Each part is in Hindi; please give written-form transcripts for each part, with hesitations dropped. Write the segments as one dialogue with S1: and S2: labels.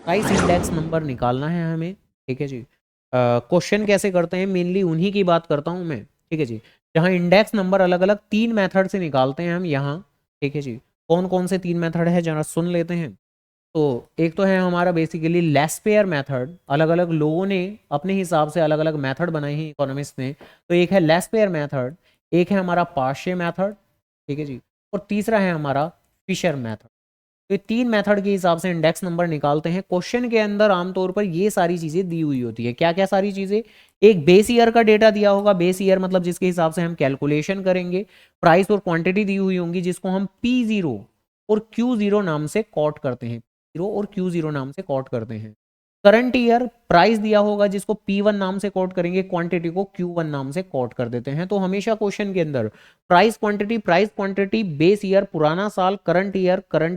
S1: प्राइस इंडेक्स नंबर निकालना है हमें, ठीक है जी। क्वेश्चन कैसे करते हैं मेनली उन्हीं की बात करता हूँ मैं, ठीक है जी। जहाँ इंडेक्स नंबर अलग अलग 3 मेथड से निकालते हैं हम यहाँ, ठीक है जी। कौन कौन से 3 मेथड है जरा सुन लेते हैं। तो एक तो है हमारा बेसिकली लेस पेयर मेथड, अलग अलग लोगों ने अपने हिसाब से अलग अलग मेथड बनाए हैं इकोनॉमिस्ट ने। तो एक है लेस पेयर मेथड, एक है हमारा पार्शे मेथड, ठीक है जी, और तीसरा है हमारा फिशर मेथड। तो ये 3 मेथड के हिसाब से इंडेक्स नंबर निकालते हैं। क्वेश्चन के अंदर आमतौर पर ये सारी चीज़ें दी हुई होती है। क्या क्या सारी चीज़ें? एक बेस ईयर का डेटा दिया होगा, बेस ईयर मतलब जिसके हिसाब से हम कैलकुलेशन करेंगे। प्राइस और क्वांटिटी दी हुई होंगी जिसको हम P0 और Q0 नाम से कॉट करते हैं, P0 और Q0 नाम से कॉट करते हैं। करंट ईयर प्राइस दिया होगा जिसको P1 नाम से कोट करेंगे, क्वांटिटी को Q1 नाम से कोट कर देते हैं। तो हमेशा क्वेश्चन के अंदर प्राइस क्वांटिटी बेस ईयर पुराना साल, करंट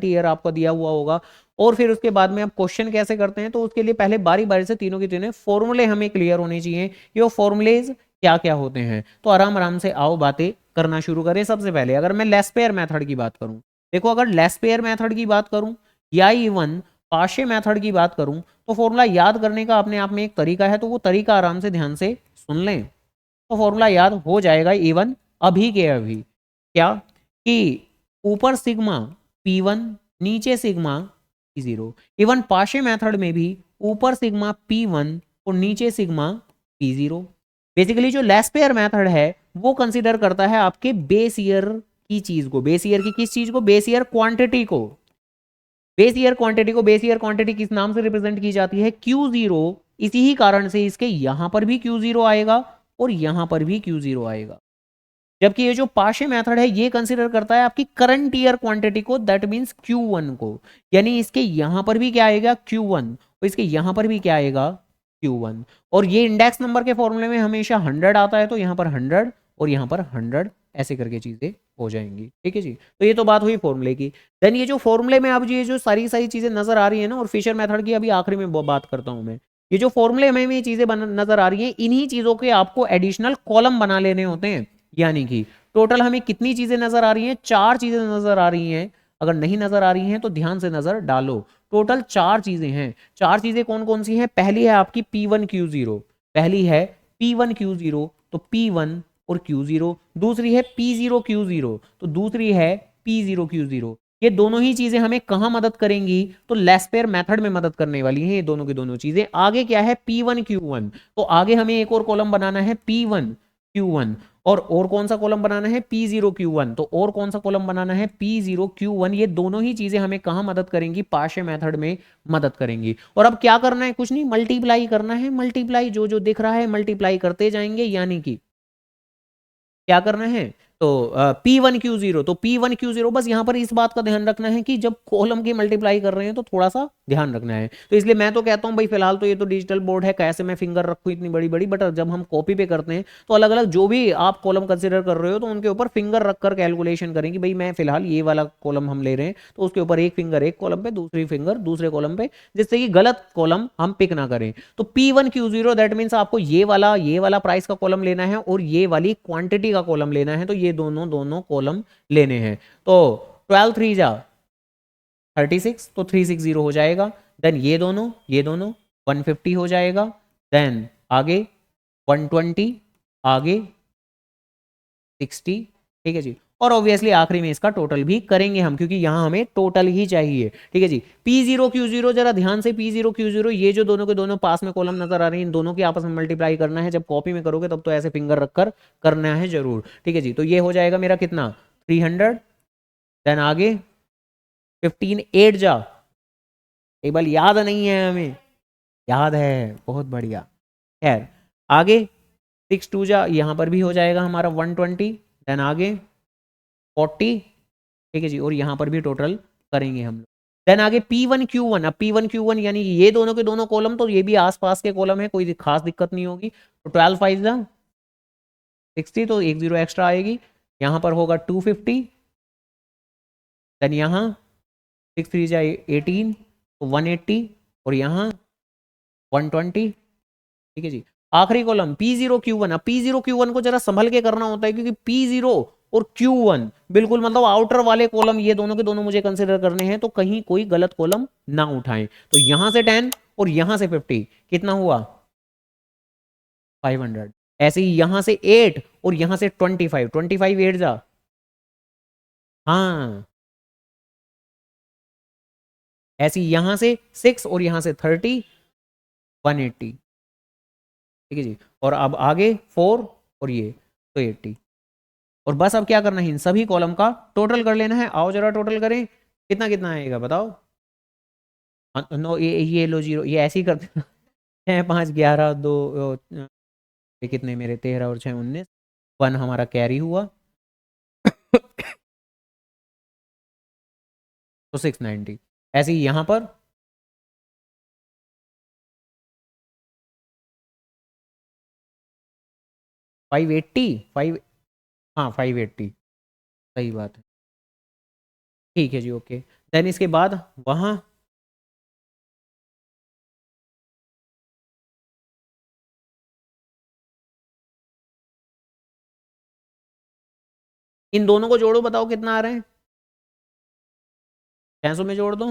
S1: ईयर आपको दिया हुआ होगा। और फिर उसके बाद में आप क्वेश्चन कैसे करते हैं, तो उसके लिए पहले बारी बारी से तीनों के तीनों फॉर्मूले हमें क्लियर होने चाहिए कि वो फॉर्मूलेज क्या क्या होते हैं। तो आराम आराम से आओ बातें करना शुरू करें। सबसे पहले अगर मैं लेस पेयर मेथड की बात करूं, देखो अगर लेस पेयर मेथड की बात करूं या इवन पाशे मेथड की बात करूं, तो फॉर्मूला याद करने का अपने आप में एक तरीका है। तो वो तरीका आराम से ध्यान से सुन लें तो फॉर्मूला याद हो जाएगा इवन अभी के अभी। क्या? कि ऊपर सिग्मा P1, नीचे सिग्मा P0। इवन पाशे मेथड में भी ऊपर सिग्मा P1 और नीचे सिग्मा P0। बेसिकली जो लेस पेयर मेथड है वो कंसीडर करता है आपके बेस ईयर की चीज को। बेस ईयर की किस चीज को? बेस ईयर क्वांटिटी को। बेस ईयर क्वांटिटी किस नाम से रिप्रेजेंट की जाती है? Q0। इसी ही कारण से इसके यहां पर भी Q0 आएगा और यहां पर भी Q0 आएगा। जबकि ये जो पाशे मेथड है ये कंसीडर करता है आपकी करंट ईयर क्वांटिटी को, दैट मींस Q1 को। यानी इसके यहां पर भी क्या आएगा? Q1। और इसके यहां पर भी क्या आएगा? Q1। और ये इंडेक्स नंबर के फॉर्मूले में हमेशा 100 आता है, तो यहां पर 100 और यहां पर 100 ऐसे करके चीजें हो जाएंगी, ठीक है जी। तो ये तो बात हुई फॉर्मूले की। देन ये जो फॉर्मूले में अब ये जो सारी सारी चीजें नजर आ रही है ना, और फिशर मेथड की अभी आखिरी में बात करता हूं मैं। ये जो फॉर्मूले में ये चीजें नजर आ रही हैं, इन्हीं चीजों के आपको एडिशनल कॉलम बना लेने होते हैं। यानी कि टोटल हमें कितनी चीजें नजर आ रही हैं? 4 चीजें नजर आ रही हैं। अगर नहीं नजर आ रही हैं तो ध्यान से नजर डालो। टोटल 4 चीजें हैं। 4 चीजें कौन कौन सी हैं? पहली है आपकी P1 Q0। पहली है P1 Q0, तो P1 और Q0। दूसरी है P0 Q0, तो दूसरी है P0 Q0। ये दोनों ही चीजें हमें कहाँ मदद करेंगी? तो लेस पेयर मेथड में मदद करने वाली हैं ये दोनों की दोनों चीजें। आगे क्या है? P1 Q1। तो आगे हमें एक और कॉलम बनाना है P1 Q1। और कौन सा कॉलम बनाना है? P0 Q1। तो और कौन सा कॉलम बनाना है? P0 Q1। ये दोनों ही चीजें हमें कहाँ मदद करेंगी? पाशे मेथड में मदद करेंगी। और अब क्या करना है? कुछ नहीं, मल्टीप्लाई करना है। मल्टीप्लाई जो जो दिख रहा है मल्टीप्लाई करते जाएंगे। यानी कि क्या करना है? तो P1 Q0, तो P1 Q0 बस यहां पर इस बात का ध्यान रखना है कि जब कॉलम की मल्टीप्लाई कर रहे हैं तो थोड़ा सा ध्यान रखना है। तो इसलिए मैं तो कहता हूं भाई फिलहाल तो ये तो डिजिटल बोर्ड है, कैसे मैं फिंगर रखूं इतनी बड़ी बड़ी, बट जब हम कॉपी पे करते हैं तो अलग अलग जो भी आप कॉलम कंसिडर कर रहे हो तो उनके ऊपर फिंगर रखकर कैलकुलेशन करें कि भाई मैं फिलहाल ये वाला कॉलम हम ले रहे हैं, तो उसके ऊपर एक फिंगर एक कॉलम पे, दूसरी फिंगर दूसरे कॉलम पे, जिससे कि गलत कॉलम हम पिक ना करें। तो P1 Q0 दैट मीन्स आपको ये वाला प्राइस का कॉलम लेना है और ये वाली क्वांटिटी का कॉलम लेना है। तो ये दोनों दोनों कॉलम लेने हैं। तो 12 3 जा 36, तो 360 हो जाएगा। देन ये दोनों 150 हो जाएगा। देन आगे 120, आगे 60, ठीक है जी। और ऑब्वियसली आखिरी में इसका टोटल भी करेंगे हम, क्योंकि यहां हमें टोटल ही चाहिए, ठीक है जी। P0 Q0, जरा ध्यान से P0 Q0, ये जो दोनों के दोनों पास में कॉलम नजर आ रही हैं इन दोनों की आपस में मल्टीप्लाई करना है। जब कॉपी में करोगे तब तो ऐसे फिंगर रखकर करना है जरूर, ठीक है जी। तो ये हो जाएगा मेरा कितना? 300। देन आगे 15 8 जा, एक बार याद नहीं है हमें? याद है, बहुत बढ़िया। खैर आगे 6 2 जा, यहां पर भी हो जाएगा हमारा 120। देन आगे 40, ठीक है जी। और यहां पर भी टोटल करेंगे हम लोग। देन आगे P1 Q1। अब P1 Q1 यानी कि ये दोनों के दोनों कॉलम, तो ये भी आसपास के कॉलम है, कोई खास दिक्कत नहीं होगी। तो 12 5 जा 60, तो एक जीरो एक्स्ट्रा आएगी। यहां पर होगा 250। देन यहाँ 6 3 जा 18, तो 180। और यहाँ 120, ठीक है जी। आखिरी कॉलम P0 Q1। अब P0 Q1 को जरा संभल के करना होता है, क्योंकि P0 और Q1, बिल्कुल मतलब आउटर वाले कॉलम ये दोनों के दोनों मुझे कंसिडर करने हैं, तो कहीं कोई गलत कॉलम ना उठाएं। तो यहां से 10 और यहां से 50, कितना हुआ 500। ऐसे ही यहां से 8 और यहां से 25, 25 8 जा, हाँ ऐसे ही यहां से 6 और यहां से 30, 180। ठीक है जी, और अब आगे 4 और ये तो 80। और बस अब क्या करना है, इन सभी कॉलम का टोटल कर लेना है। आओ जरा टोटल करें, कितना कितना आएगा बताओ। नो ये लो जीरो, ये ऐसे ही करते हैं। 6 5 11 2 ये कितने मेरे 13 और 6 19, 1 हमारा कैरी हुआ। तो 690। ऐसे ही यहाँ पर 580, 5, हाँ 580, सही बात है। ठीक है जी, ओके। देन इसके बाद वहाँ इन दोनों को जोड़ो, बताओ कितना आ रहे हैं। 600 में जोड़ दो,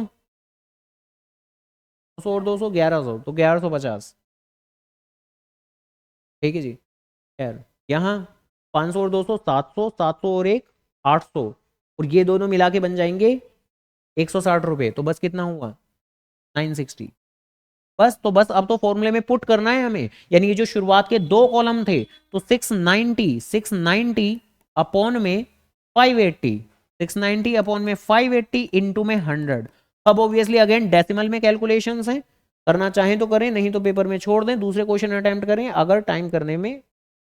S1: 200 और 200 1100, तो 1150। ठीक है जी, खैर यहाँ 500 और 200 700, 700 और एक 800, और ये दोनों मिला के बन जाएंगे 160 रुपये। तो बस कितना हुआ 960। बस तो बस अब तो फॉर्मूले में पुट करना है हमें, यानी ये जो शुरुआत के दो कॉलम थे, तो 690 अपॉन में 580, 690 अपॉन में 580 इंटू में 100। अब ऑब्वियसली अगेन डेसिमल में कैलकुलेशंस हैं, करना चाहें तो करें, नहीं तो पेपर में छोड़ दें, दूसरे क्वेश्चन अटेम्प्ट करें। अगर टाइम करने में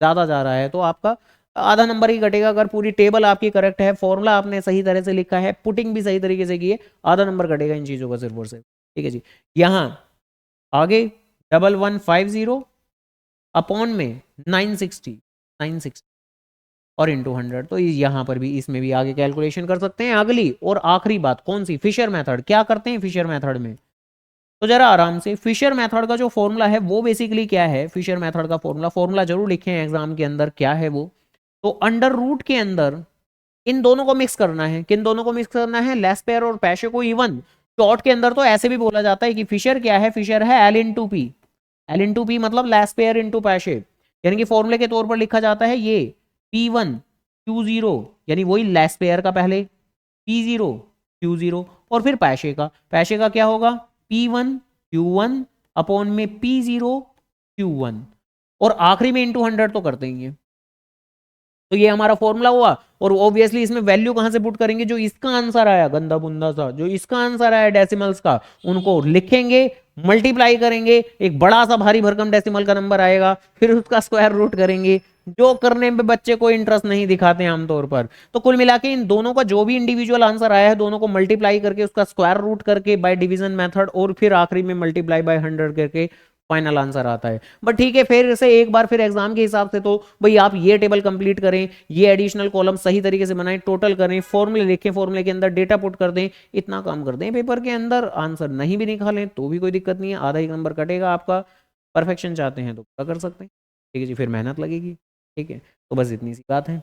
S1: ज़्यादा जा रहा है तो आपका आधा नंबर ही कटेगा। अगर पूरी टेबल आपकी करेक्ट है, फॉर्मूला आपने सही तरह से लिखा है, पुटिंग भी सही तरीके से की है, आधा नंबर कटेगा इन चीज़ों का सिर्फ और सिर्फ। ठीक है जी, यहाँ आगे 1150 अपॉन में 960 और इंटू 100। तो यहाँ पर भी, इसमें भी आगे कैलकुलेशन कर सकते हैं। अगली और आखिरी बात कौन सी, फिशर मेथड। क्या करते हैं फिशर मेथड में, तो जरा आराम से, फिशर मेथड का जो फॉर्मूला है वो बेसिकली क्या है। फिशर मेथड का फॉर्मूला जरूर लिखें एग्जाम के अंदर, क्या है वो। तो अंडर रूट के अंदर इन दोनों को मिक्स करना है। किन दोनों को मिक्स करना है, लेस पेयर और पैशे को। इवन शॉर्ट के अंदर तो ऐसे भी बोला जाता है कि फिशर क्या है, फिशर है L into P. L into P मतलब लेस पेयर इंटू पैशे, यानी कि फॉर्मूले के तौर पर लिखा जाता है ये P1 Q0, यानी वही लेस पेयर का पहले P0 Q0, और फिर पैशे का क्या होगा P1 Q1 अपॉन में P0 Q1, और आखिरी में इंटू 100 तो कर देंगे। तो ये हमारा फॉर्मूला हुआ। और ऑब्वियसली इसमें वैल्यू कहां से पुट करेंगे, जो इसका आंसर आया गंदा बुंदा सा, जो इसका आंसर आया डेसिमल्स का, उनको लिखेंगे, मल्टीप्लाई करेंगे, एक बड़ा सा भारी भरकम डेसिमल का नंबर आएगा, फिर उसका स्क्वायर रूट करेंगे, जो करने में बच्चे को इंटरेस्ट नहीं दिखाते हैं आमतौर पर। तो कुल मिला के इन दोनों का जो भी इंडिविजुअल आंसर आया है, दोनों को मल्टीप्लाई करके उसका स्क्वायर रूट करके बाय डिवीजन मेथड, और फिर आखिरी में मल्टीप्लाई बाय 100 करके फाइनल आंसर आता है। बट ठीक है, फिर से एक बार फिर एग्जाम के हिसाब से तो भाई आप ये टेबल कंप्लीट करें, ये एडिशनल कॉलम सही तरीके से बनाएं, टोटल करें, फॉर्मूले लिखें, फॉर्मूले के अंदर डेटा पुट कर दें, इतना काम कर दें पेपर के अंदर। आंसर नहीं भी निकालें तो भी कोई दिक्कत नहीं है, आधा ही नंबर कटेगा आपका। परफेक्शन चाहते हैं तो कर सकते हैं। ठीक है जी, फिर मेहनत लगेगी। ठीक है, तो बस इतनी सी बात है।